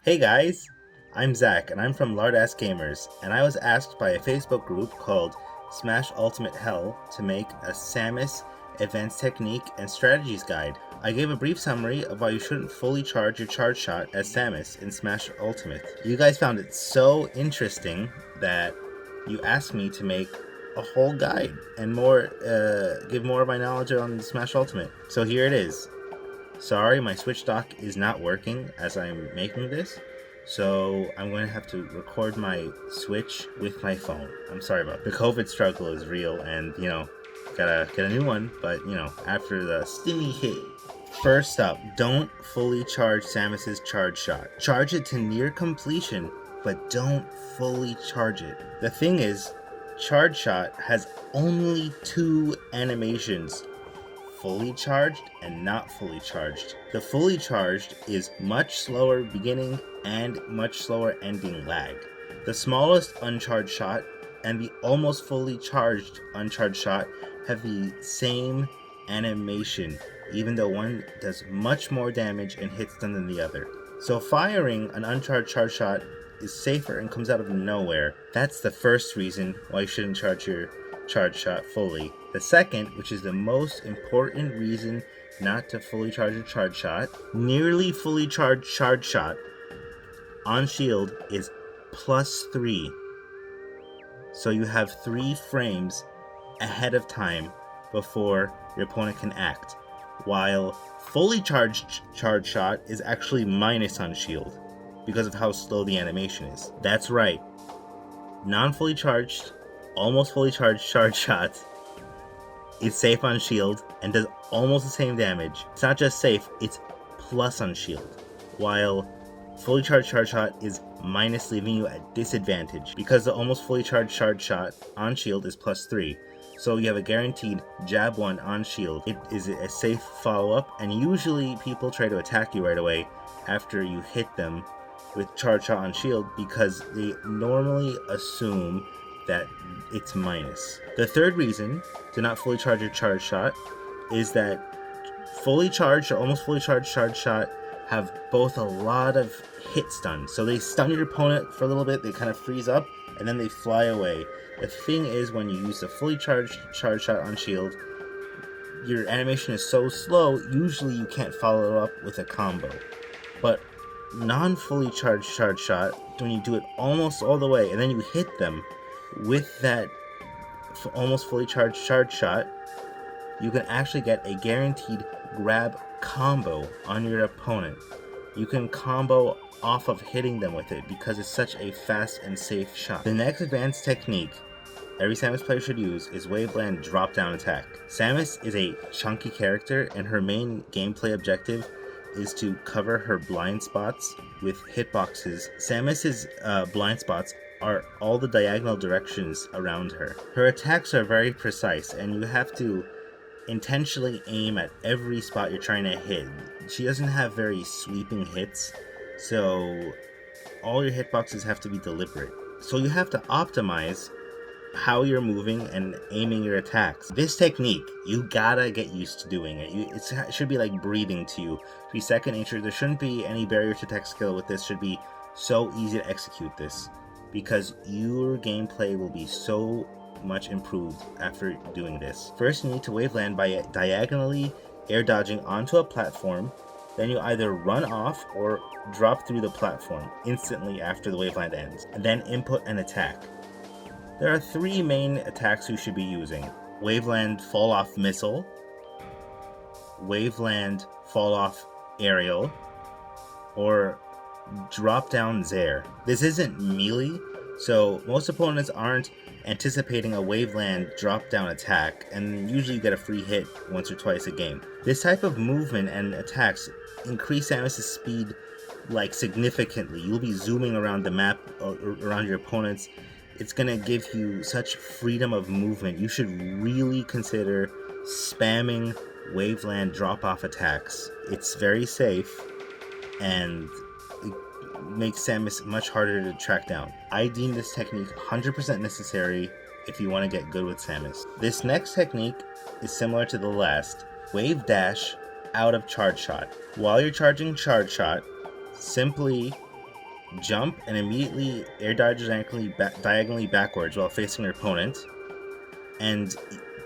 Hey guys, I'm Zach and I'm from Lardass Gamers, and I was asked by a Facebook group called Smash Ultimate Hell to make a Samus Advanced Technique and Strategies Guide. I gave a brief summary of why you shouldn't fully charge your charge shot as Samus in Smash Ultimate. You guys found it so interesting that you asked me to make a whole guide and give more of my knowledge on Smash Ultimate. So here it is. Sorry, my Switch dock is not working as I'm making this, so I'm going to have to record my Switch with my phone. I'm sorry about it. The COVID struggle is real, and gotta get a new one, but after the stimmy hit. First up, don't fully charge Samus's charge shot. Charge it to near completion, but don't fully charge it. The thing is, charge shot has only two animations: fully charged and not fully charged. The fully charged is much slower beginning and much slower ending lag. The smallest uncharged shot and the almost fully charged uncharged shot have the same animation, even though one does much more damage and hits them than the other. So firing an uncharged charge shot is safer and comes out of nowhere. That's the first reason why you shouldn't charge your charge shot fully. The second, which is the most important reason not to fully charge a charge shot, nearly fully charged charge shot on shield is +3. So you have 3 frames ahead of time before your opponent can act, while fully charged charge shot is actually minus on shield because of how slow the animation is. That's right. Non-fully charged, almost fully charged charge shot is safe on shield and does almost the same damage. It's not just safe, it's plus on shield. While fully charged charge shot is minus, leaving you at disadvantage because the almost fully charged charge shot on shield is +3. So you have a guaranteed jab 1 on shield. It is a safe follow-up, and usually people try to attack you right away after you hit them with charge shot on shield because they normally assume that it's minus. The third reason to not fully charge your charge shot is that fully charged or almost fully charged charge shot have both a lot of hit stun. So they stun your opponent for a little bit, they kind of freeze up, and then they fly away. The thing is, when you use a fully charged charge shot on shield, your animation is so slow, usually you can't follow up with a combo. But non-fully charged charge shot, when you do it almost all the way and then you hit them with that almost fully charged charge shot, you can actually get a guaranteed grab combo on your opponent. You can combo off of hitting them with it because it's such a fast and safe shot. The next advanced technique every Samus player should use is Waveland drop down attack. Samus is a chunky character, and her main gameplay objective is to cover her blind spots with hitboxes. Samus's blind spots are all the diagonal directions around her. Her attacks are very precise, and you have to intentionally aim at every spot you're trying to hit. She doesn't have very sweeping hits, so all your hitboxes have to be deliberate. So you have to optimize how you're moving and aiming your attacks. This technique, you gotta get used to doing it. It should be like breathing to you. It should be second nature. There shouldn't be any barrier to tech skill with this. It should be so easy to execute this because your gameplay will be so much improved after doing this. First, you need to waveland by diagonally air dodging onto a platform. Then you either run off or drop through the platform instantly after the waveland ends, and then input an attack. There are 3 main attacks you should be using: Waveland Fall Off Missile, Waveland Fall Off Aerial, or Drop Down Zair. This isn't melee, so most opponents aren't anticipating a Waveland drop down attack, and usually you get a free hit once or twice a game. This type of movement and attacks increase Samus' speed significantly. You'll be zooming around the map or around your opponents. It's gonna give you such freedom of movement. You should really consider spamming Waveland drop-off attacks. It's very safe, and it makes Samus much harder to track down. I deem this technique 100% necessary if you want to get good with Samus. This next technique is similar to the last. Wave dash out of charge shot. While you're charging charge shot, simply jump and immediately air dodge diagonally backwards while facing your opponent. And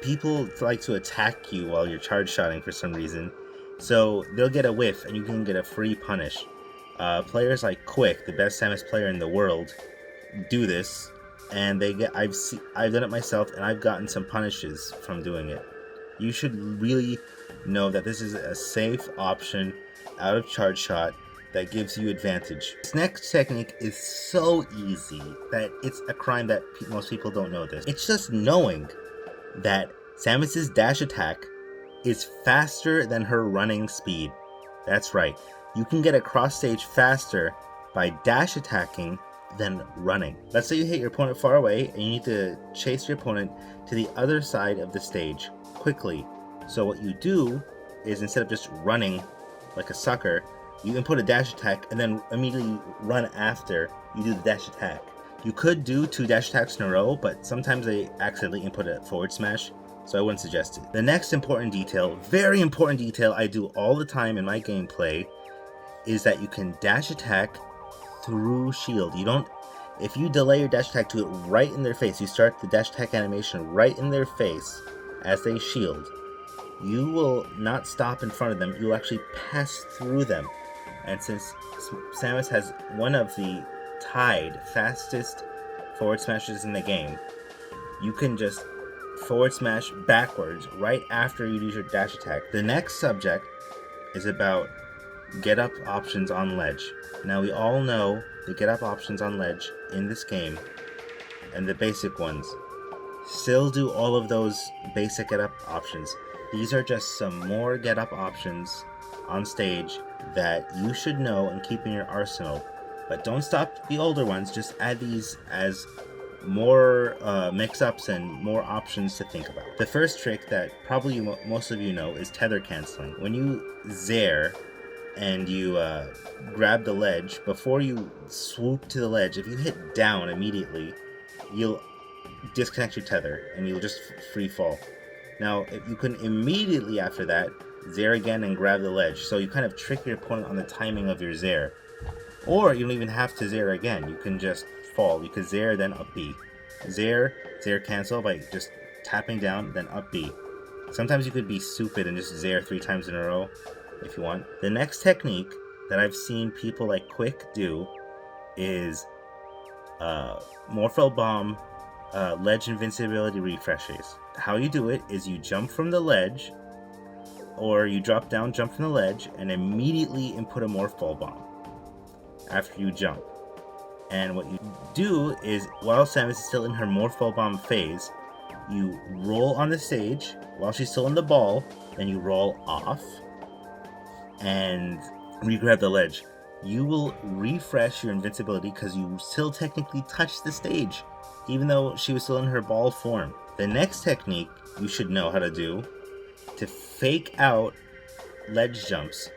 people like to attack you while you're charge shotting for some reason, so they'll get a whiff and you can get a free punish. Players like Quick, the best Samus player in the world, do this, and I've done it myself, and I've gotten some punishes from doing it. You should really know that this is a safe option out of charge shot that gives you advantage. This next technique is so easy that it's a crime that most people don't know this. It's just knowing that Samus's dash attack is faster than her running speed. That's right, you can get across stage faster by dash attacking than running. Let's say you hit your opponent far away and you need to chase your opponent to the other side of the stage quickly. So what you do is, instead of just running like a sucker, you input a dash attack and then immediately run after you do the dash attack. You could do 2 dash attacks in a row, but sometimes they accidentally input a forward smash, so I wouldn't suggest it. The next important detail, very important detail I do all the time in my gameplay, is that you can dash attack through shield. If you delay your dash attack to it right in their face, you start the dash attack animation right in their face as they shield, you will not stop in front of them, you'll actually pass through them. And since Samus has one of the tied fastest forward smashes in the game, you can just forward smash backwards right after you use your dash attack. The next subject is about get up options on ledge. Now we all know the get up options on ledge in this game, and the basic ones. Still do all of those basic get up options. These are just some more get up options on stage that you should know and keep in your arsenal. But don't stop the older ones, just add these as more mix-ups and more options to think about. The first trick that probably most of you know is tether canceling. When you zair and you grab the ledge, before you swoop to the ledge, if you hit down immediately, you'll disconnect your tether and you'll just free fall. Now, if you can immediately after that zair again and grab the ledge, so you kind of trick your opponent on the timing of your zair. Or you don't even have to zair again, you can just fall. You can zair then up B. Zair cancel by just tapping down, then up B. Sometimes you could be stupid and just zair 3 times in a row if you want. The next technique that I've seen people like Quick do is Morphle Bomb ledge invincibility refreshes. How you do it is you jump from the ledge, or you drop down, jump from the ledge, and immediately input a Morphle Bomb after you jump. And what you do is, while Samus is still in her Morphle Bomb phase, you roll on the stage while she's still in the ball, then you roll off and re-grab the ledge. You will refresh your invincibility because you still technically touched the stage, even though she was still in her ball form. The next technique you should know how to do to fake out ledge jumps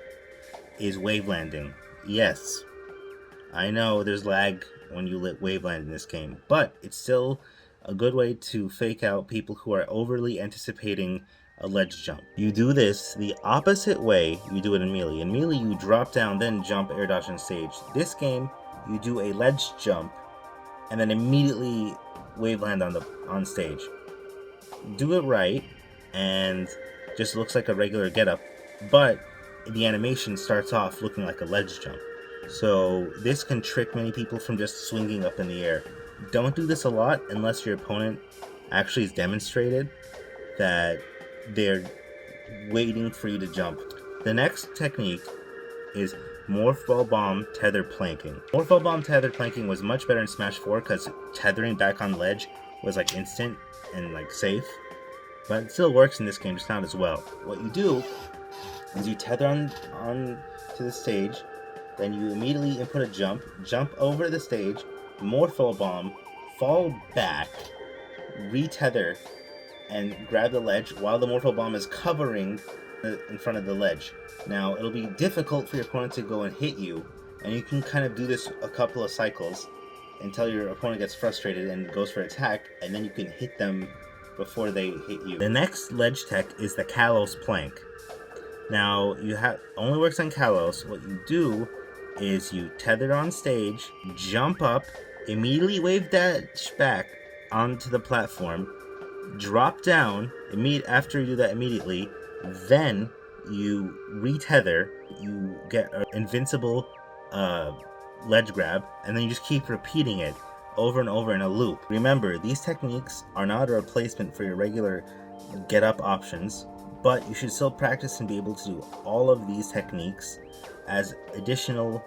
is wavelanding. Yes, I know there's lag when you waveland in this game, but it's still a good way to fake out people who are overly anticipating a ledge jump. You do this the opposite way you do it in Melee. In Melee, you drop down, then jump, air dodge on stage. This game, you do a ledge jump, and then immediately waveland on stage. Do it right, and just looks like a regular getup, but the animation starts off looking like a ledge jump. So this can trick many people from just swinging up in the air. Don't do this a lot unless your opponent actually has demonstrated that they're waiting for you to jump. The next technique is Morphle Bomb tether planking. Morphle Bomb tether planking was much better in Smash 4 because tethering back on ledge was like instant and like safe, but it still works in this game, just not as well. What you do is you tether on to the stage, then you immediately input a jump over the stage, Morphle Bomb, fall back, re-tether, and grab the ledge while the Morphle Bomb is covering in front of the ledge. Now, it'll be difficult for your opponent to go and hit you, and you can kind of do this a couple of cycles until your opponent gets frustrated and goes for attack, and then you can hit them before they hit you. The next ledge tech is the Kalos plank. Now, only works on Kalos. What you do is you tether on stage, jump up, immediately wave dash back onto the platform, drop down after you do that immediately, then you retether, you get an invincible ledge grab, and then you just keep repeating it over and over in a loop. Remember, these techniques are not a replacement for your regular get up options, but you should still practice and be able to do all of these techniques as additional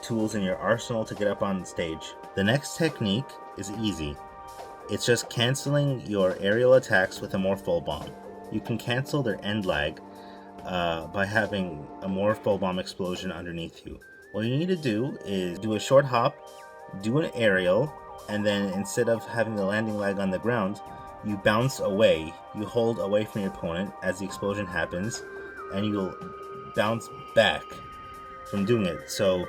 tools in your arsenal to get up on stage. The next technique is easy. It's just canceling your aerial attacks with a Morph Ball Bomb. You can cancel their end lag by having a Morph Ball Bomb explosion underneath you. What you need to do is do a short hop, do an aerial, and then instead of having the landing lag on the ground, you bounce away. You hold away from your opponent as the explosion happens, and you'll bounce back from doing it. So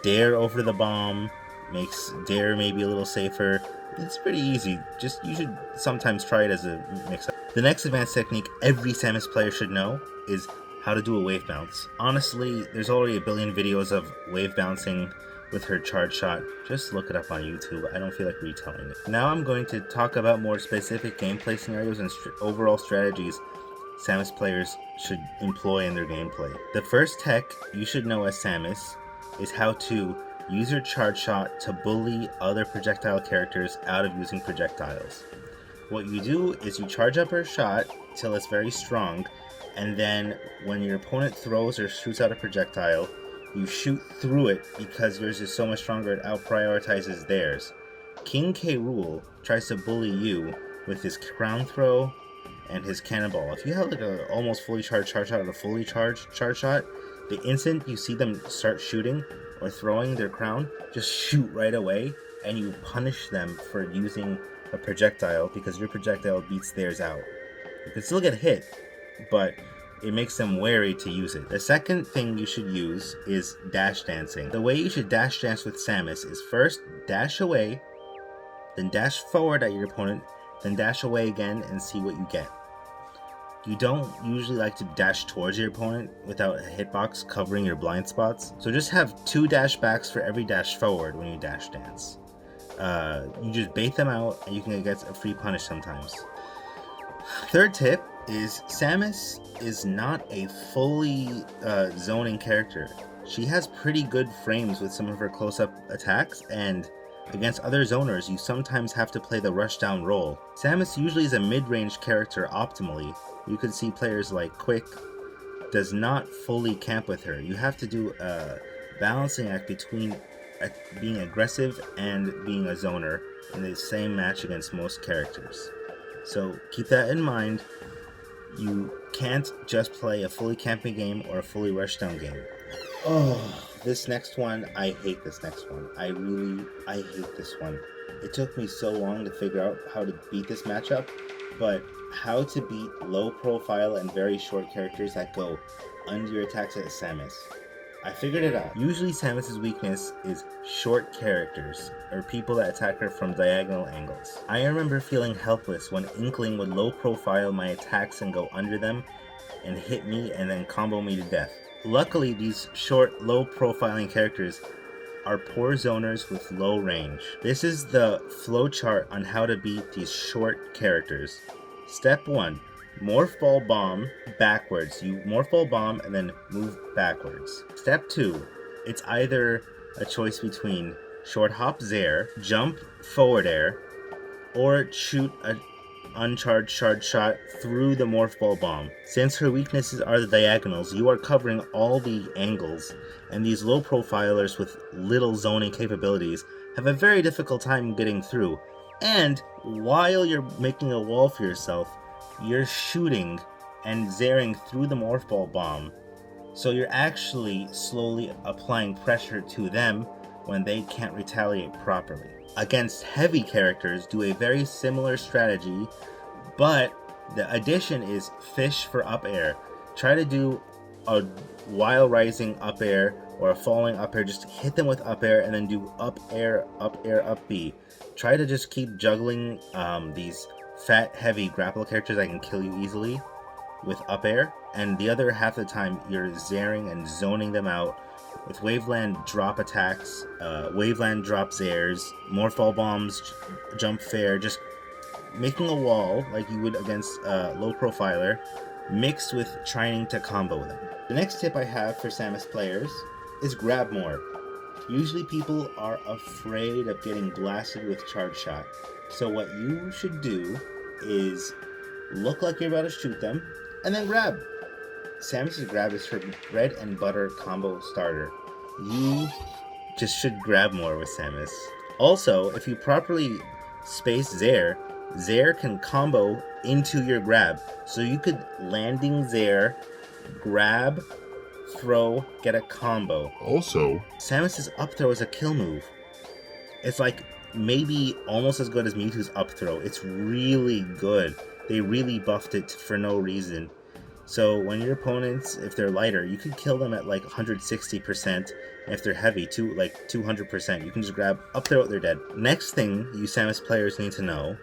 dare over the bomb makes dare maybe a little safer. It's pretty easy. You should sometimes try it as a mix-up. The next advanced technique every Samus player should know is how to do a wave bounce. Honestly, there's already a billion videos of wave bouncing with her charge shot. Just look it up on YouTube. I don't feel like retelling it. Now I'm going to talk about more specific gameplay scenarios and overall strategies Samus players should employ in their gameplay. The first tech you should know as Samus is how to use your charge shot to bully other projectile characters out of using projectiles. What you do is you charge up her shot till it's very strong, and then when your opponent throws or shoots out a projectile, you shoot through it because yours is so much stronger it out-prioritizes theirs. King K. Rool tries to bully you with his crown throw and his cannonball. If you have like a almost fully charged charge shot or a fully charged charge shot, the instant you see them start shooting or throwing their crown, just shoot right away, and you punish them for using a projectile because your projectile beats theirs out. You can still get hit, but it makes them wary to use it. The second thing you should use is dash dancing. The way you should dash dance with Samus is first dash away, then dash forward at your opponent, then dash away again and see what you get. You don't usually like to dash towards your opponent without a hitbox covering your blind spots, so just have 2 dash backs for every dash forward when you dash dance. You just bait them out and you can get a free punish sometimes. Third tip is Samus is not a fully zoning character. She has pretty good frames with some of her close-up attacks, and against other zoners you sometimes have to play the rushdown role. Samus usually is a mid-range character optimally. You could see players like Quick does not fully camp with her. You have to do a balancing act between being aggressive and being a zoner in the same match against most characters. So keep that in mind. You can't just play a fully camping game or a fully rushdown game. Oh, this next one, I hate this next one. I hate this one. It took me so long to figure out how to beat this matchup, but how to beat low profile and very short characters that go under your attacks at Samus. I figured it out. Usually Samus's weakness is short characters, or people that attack her from diagonal angles. I remember feeling helpless when Inkling would low profile my attacks and go under them and hit me and then combo me to death. Luckily, these short, low profiling characters are poor zoners with low range. This is the flowchart on how to beat these short characters. Step 1. Morph Ball Bomb backwards. You Morph Ball Bomb and then move backwards. Step 2. It's either a choice between short hop Zair, jump forward air, or shoot a uncharged charge shot through the Morph Ball Bomb. Since her weaknesses are the diagonals, you are covering all the angles, and these low profilers with little zoning capabilities have a very difficult time getting through. And while you're making a wall for yourself, you're shooting and zairing through the Morph Ball Bomb. So you're actually slowly applying pressure to them when they can't retaliate properly. Against heavy characters, do a very similar strategy, but the addition is fish for up air. Try to do a while rising up air or a falling up air. Just hit them with up air and then do up air, up B. Try to just keep juggling these fat, heavy grapple characters that can kill you easily with up air, and the other half of the time you're zairing and zoning them out with Waveland drop attacks, Waveland drop Zairs, more fall bombs, jump fair, just making a wall like you would against a low profiler, mixed with trying to combo them. The next tip I have for Samus players is grab more. Usually people are afraid of getting blasted with charge shot. So what you should do is look like you're about to shoot them, and then grab. Samus's grab is her bread and butter combo starter. You just should grab more with Samus. Also, if you properly space Zair, Zair can combo into your grab. So you could landing Zair, grab, throw, get a combo. Also, Samus's up throw is a kill move. It's like maybe almost as good as Mewtwo's up throw. It's really good. They really buffed it for no reason. So when your opponents, if they're lighter, you can kill them at like 160%. And if they're heavy, like 200%, you can just grab up throw, they're dead. Next thing you Samus players need to know,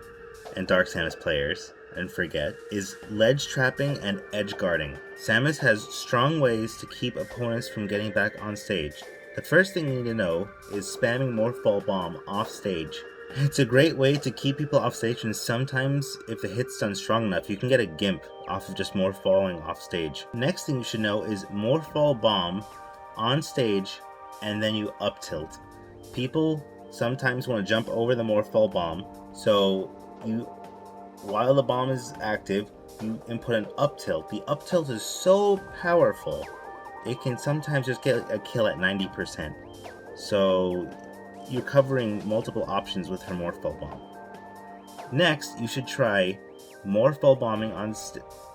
and Dark Samus players, and forget, is ledge trapping and edge guarding. Samus has strong ways to keep opponents from getting back on stage. The first thing you need to know is spamming Morphball Bomb off stage. It's a great way to keep people off stage, and sometimes if the hit's done strong enough, you can get a gimp off of just Morphballing off stage. Next thing you should know is Morphball Bomb on stage, and then you up tilt. People sometimes want to jump over the Morphball Bomb, so while the bomb is active, you input an up tilt. The up tilt is so powerful, it can sometimes just get a kill at 90%. So you're covering multiple options with her Morphball Bomb. Next, you should try Morphball Bombing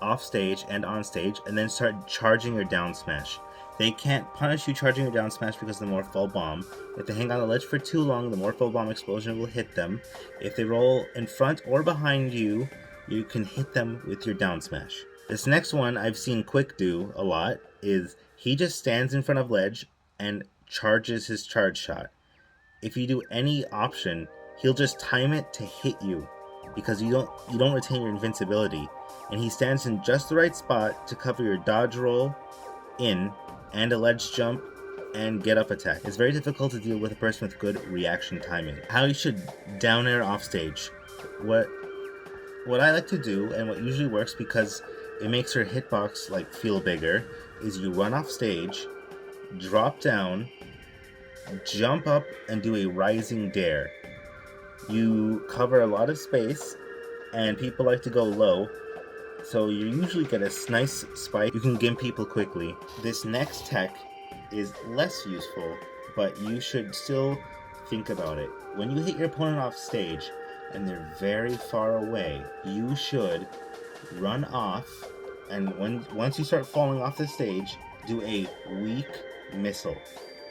off stage and on stage, and then start charging your down smash. They can't punish you charging your down smash because of the Morphball Bomb. If they hang on the ledge for too long, the Morphball Bomb explosion will hit them. If they roll in front or behind you, you can hit them with your down smash. This next one I've seen Quick do a lot is he just stands in front of ledge and charges his charge shot. If you do any option, he'll just time it to hit you because you don't retain your invincibility, and he stands in just the right spot to cover your dodge roll in and a ledge jump and get up attack. It's very difficult to deal with a person with good reaction timing. How you should down air off stage. What I like to do, and what usually works because it makes her hitbox like feel bigger, is you run off stage, drop down, jump up, and do a rising dare. You cover a lot of space, and people like to go low, so you usually get a nice spike. You can gimp people quickly. This next tech is less useful, but you should still think about it. When you hit your opponent off stage and they're very far away, you should run off, and once you start falling off the stage, do a weak missile.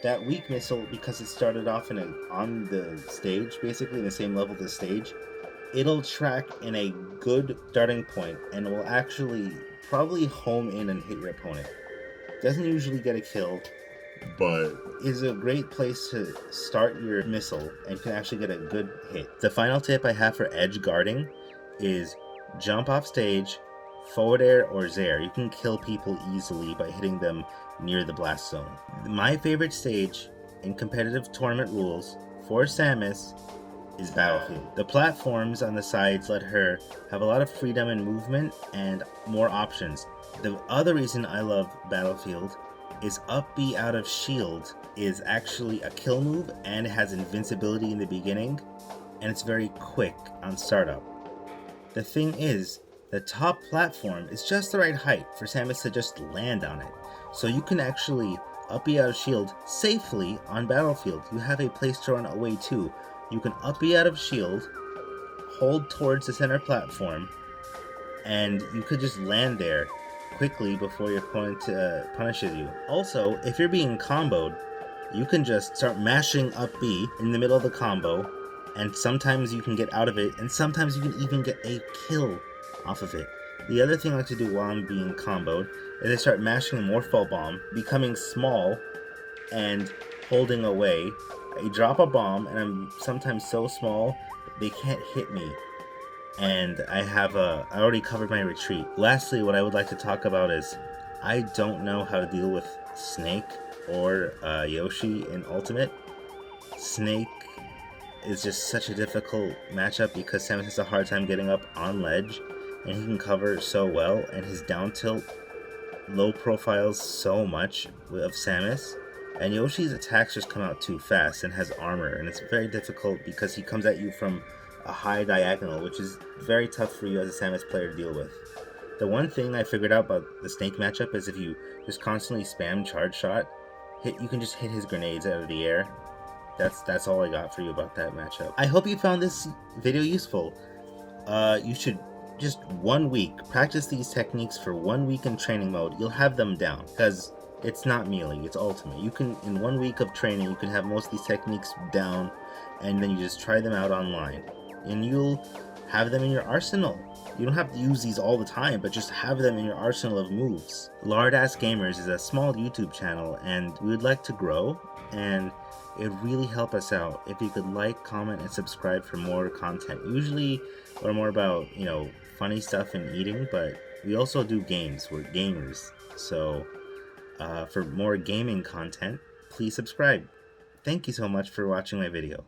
That weak missile, because it started off on the stage, basically in the same level as the stage, it'll track in a good starting point and will actually probably home in and hit your opponent. Doesn't usually get a kill, but is a great place to start your missile and can actually get a good hit. The final tip I have for edge guarding is jump off stage, forward air, or Zair. You can kill people easily by hitting them near the blast zone. My favorite stage in competitive tournament rules for Samus is Battlefield. The platforms on the sides let her have a lot of freedom in movement and more options. The other reason I love Battlefield is up B out of shield is actually a kill move, and it has invincibility in the beginning, and it's very quick on startup. The thing is, the top platform is just the right height for Samus to just land on it. So you can actually up B out of shield safely on Battlefield. You have a place to run away too. You can up B out of shield, hold towards the center platform, and you could just land there quickly before your opponent punishes you. Also, if you're being comboed, you can just start mashing up B in the middle of the combo, and sometimes you can get out of it, and sometimes you can even get a kill off of it. The other thing I like to do while I'm being comboed is I start mashing a Morphball Bomb, becoming small and holding away. I drop a bomb, and I'm sometimes so small they can't hit me, and I already covered my retreat. Lastly, what I would like to talk about is I don't know how to deal with Snake or Yoshi in Ultimate. Snake is just such a difficult matchup because Samus has a hard time getting up on ledge, and he can cover so well, and his down tilt low profiles so much of Samus. And Yoshi's attacks just come out too fast and has armor, and it's very difficult because he comes at you from a high diagonal, which is very tough for you as a Samus player to deal with. The one thing I figured out about the Snake matchup is if you just constantly spam charge shot, you can just hit his grenades out of the air. That's all I got for you about that matchup. I hope you found this video useful. You should just 1 week practice these techniques for 1 week in training mode. You'll have them down because it's not melee, it's ultimate. You can, in 1 week of training, you can have most of these techniques down, and then you just try them out online, and you'll have them in your arsenal. You don't have to use these all the time, but just have them in your arsenal of moves. Lardass Gamers is a small YouTube channel, and we would like to grow, and it would really help us out if you could like, comment, and subscribe for more content. Usually we're more about, funny stuff and eating, but we also do games. We're gamers. So for more gaming content, please subscribe. Thank you so much for watching my video.